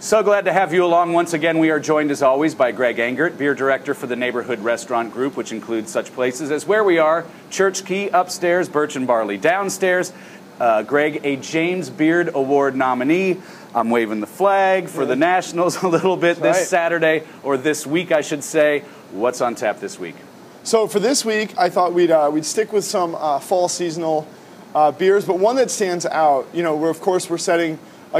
So glad to have you along once again. We are joined as always by Greg Engert, beer director for the Neighborhood Restaurant Group, which includes such places as Where We Are, Church Key upstairs, Birch and Barley downstairs. Greg, a James Beard Award nominee. I'm waving the flag for the Nationals a little bit this Saturday, or this week I should say. What's on tap this week? So for this week, I thought we'd stick with some fall seasonal beers, but one that stands out. You know, we're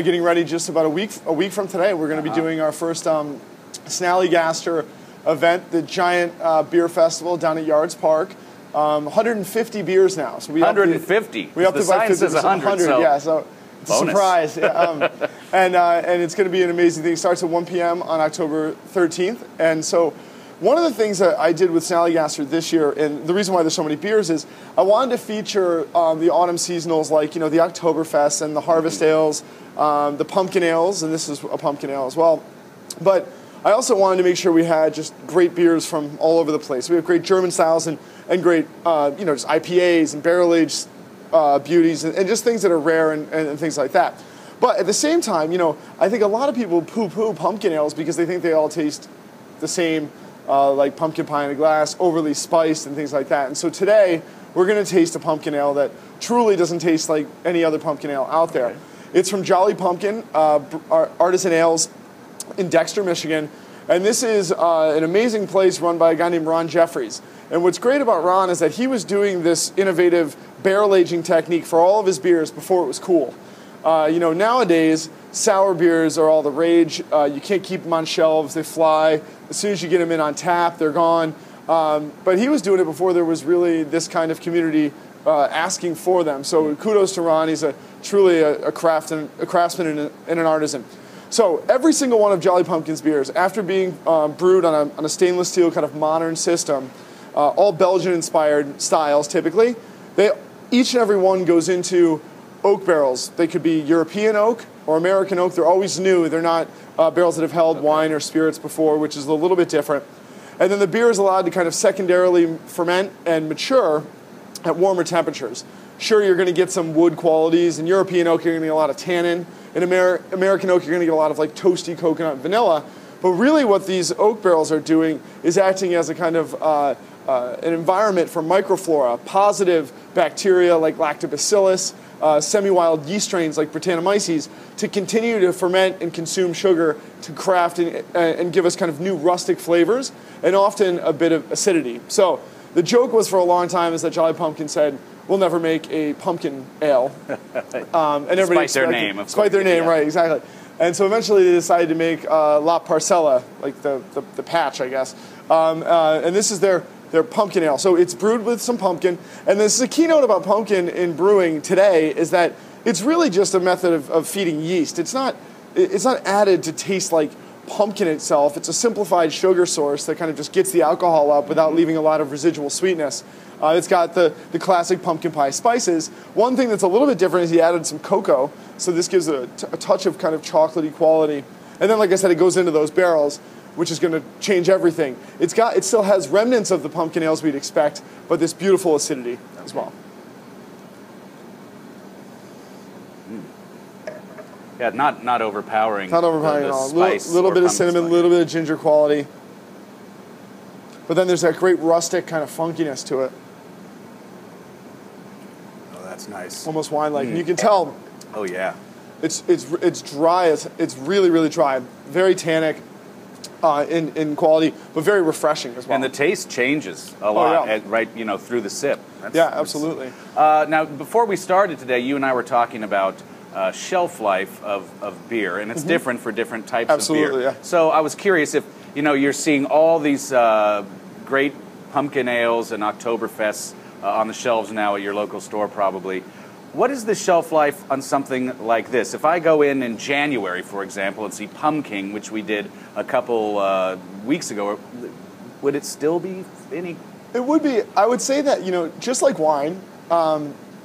getting ready just about a week from today. We're going to be doing our first Snallygaster event, the giant beer festival down at Yards Park. 150 beers now. So we 150. We up to about 50. 100. So yeah. So it's bonus. A surprise. And it's going to be an amazing thing. It starts at 1 p.m. on October 13th. And so one of the things that I did with Snallygaster this year, and the reason why there's so many beers, is I wanted to feature the autumn seasonals, like the Oktoberfest and the Harvest Ales, the pumpkin ales, and this is a pumpkin ale as well. But I also wanted to make sure we had just great beers from all over the place. We have great German styles and great just IPAs and barrel-aged beauties and just things that are rare and things like that. But at the same time, I think a lot of people poo-poo pumpkin ales because they think they all taste the same, like pumpkin pie in a glass, overly spiced and things like that. And so today, we're going to taste a pumpkin ale that truly doesn't taste like any other pumpkin ale out there. Okay. It's from Jolly Pumpkin, Artisan Ales in Dexter, Michigan. And this is an amazing place run by a guy named Ron Jeffries. And what's great about Ron is that he was doing this innovative barrel aging technique for all of his beers before it was cool. Nowadays, sour beers are all the rage. You can't keep them on shelves. They fly. As soon as you get them in on tap, they're gone. But he was doing it before there was really this kind of community asking for them. So kudos to Ron. He's truly a craftsman and an artisan. So every single one of Jolly Pumpkin's beers, after being brewed on a stainless steel kind of modern system, all Belgian-inspired styles typically, each and every one goes into oak barrels. They could be European oak or American oak. They're always new. They're not barrels that have held wine or spirits before, which is a little bit different. And then the beer is allowed to kind of secondarily ferment and mature at warmer temperatures. Sure, you're going to get some wood qualities. In European oak, you're going to get a lot of tannin. In American oak, you're going to get a lot of like toasty coconut and vanilla. But really what these oak barrels are doing is acting as a kind of an environment for microflora, positive bacteria like lactobacillus, semi-wild yeast strains like Brettanomyces to continue to ferment and consume sugar to craft and give us kind of new rustic flavors and often a bit of acidity. So the joke was for a long time is that Jolly Pumpkin said, we'll never make a pumpkin ale. And everybody despite their name, of course. Despite their name, right, exactly. And so eventually they decided to make La Parcella, like the patch, I guess. And this is their pumpkin ale. So it's brewed with some pumpkin. And this is a keynote about pumpkin in brewing today is that it's really just a method of feeding yeast. It's not added to taste like pumpkin itself. It's a simplified sugar source that kind of just gets the alcohol up without leaving a lot of residual sweetness. It's got the classic pumpkin pie spices. One thing that's a little bit different is he added some cocoa. So this gives it a touch of kind of chocolatey quality. And then, like I said, it goes into those barrels, which is going to change everything. It still has remnants of the pumpkin ales we'd expect, but this beautiful acidity as well. Yeah, not overpowering. Not overpowering at all. Little bit of cinnamon, a little bit of ginger quality. But then there's that great rustic kind of funkiness to it. Oh, that's nice. Almost wine-like. And you can tell. Oh, yeah. It's dry. It's really, really dry. Very tannic in quality, but very refreshing as well. And the taste changes a lot, right? Through the sip. Absolutely. Now, before we started today, you and I were talking about shelf life of beer, and it's different for different types of beer. Absolutely, yeah. So I was curious if you're seeing all these great pumpkin ales and Oktoberfests on the shelves now at your local store, probably. What is the shelf life on something like this? If I go in January, for example, and see Pumpkin, which we did a couple weeks ago, would it still be any? It would be. I would say that, just like wine,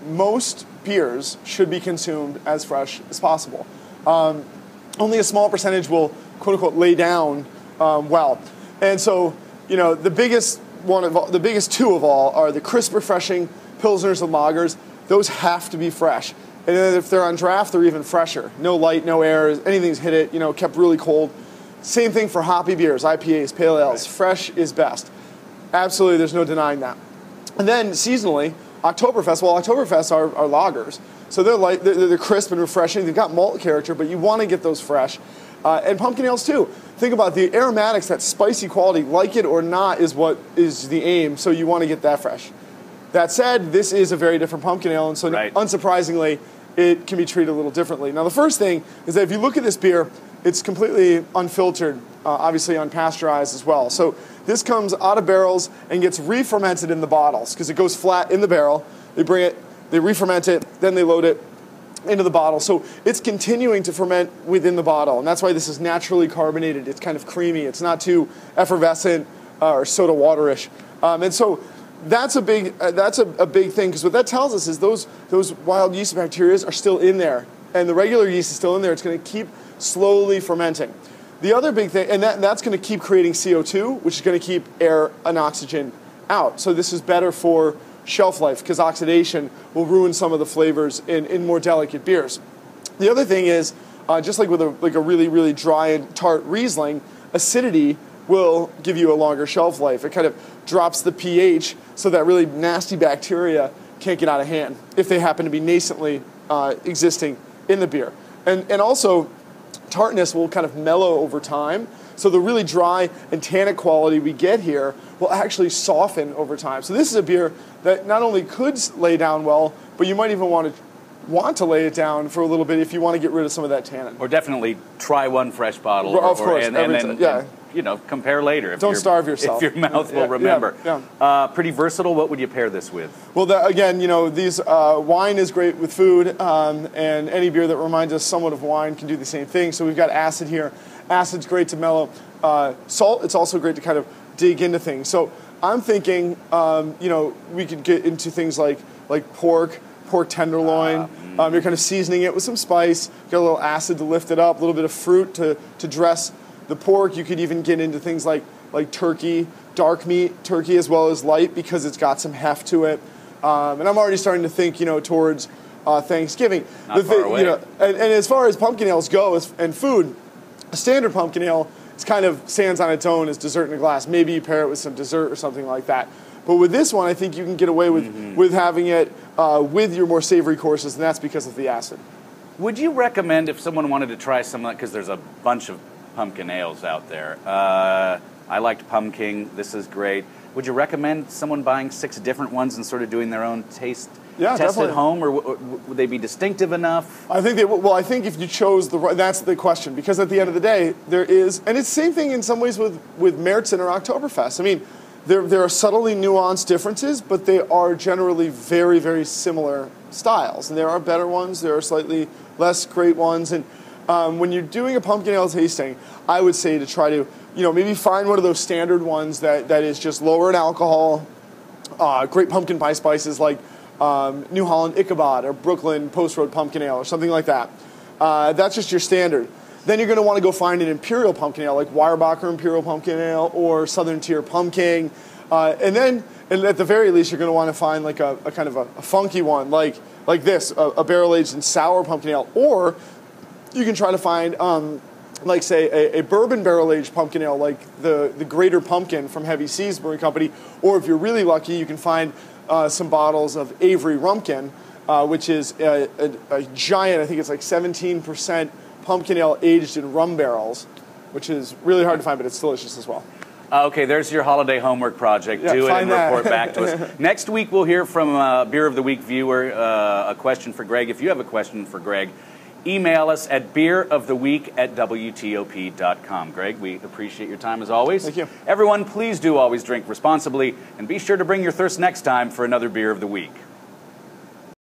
most beers should be consumed as fresh as possible. Only a small percentage will, quote unquote, lay down well. And so, the biggest two of all are the crisp, refreshing Pilsners and lagers. Those have to be fresh. And then if they're on draft, they're even fresher. No light, no air, anything's hit it, kept really cold. Same thing for hoppy beers, IPAs, pale ales. Right. Fresh is best. Absolutely, there's no denying that. And then seasonally, Oktoberfest, well, Oktoberfest are lagers. So they're light, they're crisp and refreshing. They've got malt character, but you want to get those fresh. And pumpkin ales too. Think about the aromatics, that spicy quality, like it or not, is what is the aim. So you want to get that fresh. That said, this is a very different pumpkin ale, and so unsurprisingly, it can be treated a little differently. Now, the first thing is that if you look at this beer, it's completely unfiltered, obviously unpasteurized as well. So this comes out of barrels and gets re-fermented in the bottles because it goes flat in the barrel. They bring it, they re-ferment it, then they load it into the bottle. So it's continuing to ferment within the bottle, and that's why this is naturally carbonated. It's kind of creamy. It's not too effervescent or soda waterish. And so that's a big thing, because what that tells us is those wild yeast bacteria are still in there, and the regular yeast is still in there. It's going to keep slowly fermenting. The other big thing, and that's going to keep creating CO2, which is going to keep air and oxygen out. So this is better for shelf life, because oxidation will ruin some of the flavors in more delicate beers. The other thing is, just like with a really, really dry and tart Riesling, acidity will give you a longer shelf life. It kind of drops the pH so that really nasty bacteria can't get out of hand if they happen to be nascently existing in the beer. And also, tartness will kind of mellow over time. So the really dry and tannic quality we get here will actually soften over time. So this is a beer that not only could lay down well, but you might even want to lay it down for a little bit if you want to get rid of some of that tannin. Or definitely try one fresh bottle. Of course, and then compare later. Don't starve yourself. If your mouth will remember. Yeah. Pretty versatile. What would you pair this with? Well, again, these wine is great with food, and any beer that reminds us somewhat of wine can do the same thing. So we've got acid here. Acid's great to mellow. Salt, it's also great to kind of dig into things. So I'm thinking, we could get into things like pork tenderloin. You're kind of seasoning it with some spice. Got a little acid to lift it up. A little bit of fruit to dress the pork. You could even get into things like turkey, dark meat turkey as well as light, because it's got some heft to it. And I'm already starting to think, towards Thanksgiving. Not far away. And as far as pumpkin ales go and food, a standard pumpkin ale, it's kind of stands on its own as dessert in a glass. Maybe you pair it with some dessert or something like that. But with this one, I think you can get away with having it with your more savory courses, and that's because of the acid. Would you recommend, if someone wanted to try some, because there's a bunch of pumpkin ales out there. I liked Pumpkin. This is great. Would you recommend someone buying 6 different ones and sort of doing their own test definitely. at home, or would they be distinctive enough? I think I think if you chose that's the question, because at the end of the day, there is, and it's the same thing in some ways with Märzen or Oktoberfest. I mean, there are subtly nuanced differences, but they are generally very, very similar styles. And there are better ones, there are slightly less great ones, and when you're doing a pumpkin ale tasting, I would say to try to, maybe find one of those standard ones that is just lower in alcohol, great pumpkin pie spices like New Holland Ichabod or Brooklyn Post Road Pumpkin Ale or something like that. That's just your standard. Then you're going to want to go find an Imperial Pumpkin Ale like Weyerbacher Imperial Pumpkin Ale or Southern Tier Pumpkin. And at the very least, you're going to want to find like a kind of a funky one like this, a barrel-aged and sour pumpkin ale. Or you can try to find, say, a bourbon barrel-aged pumpkin ale like the Greater Pumpkin from Heavy Seas Brewing Company. Or if you're really lucky, you can find some bottles of Avery Rumpkin, which is a giant, I think it's like 17% pumpkin ale aged in rum barrels, which is really hard to find, but it's delicious as well. Okay, there's your holiday homework project. Do it and report back to us. Next week, we'll hear from a Beer of the Week viewer, a question for Greg. If you have a question for Greg, email us at beeroftheweek@WTOP.com. Greg, we appreciate your time as always. Thank you. Everyone, please do always drink responsibly, and be sure to bring your thirst next time for another Beer of the Week.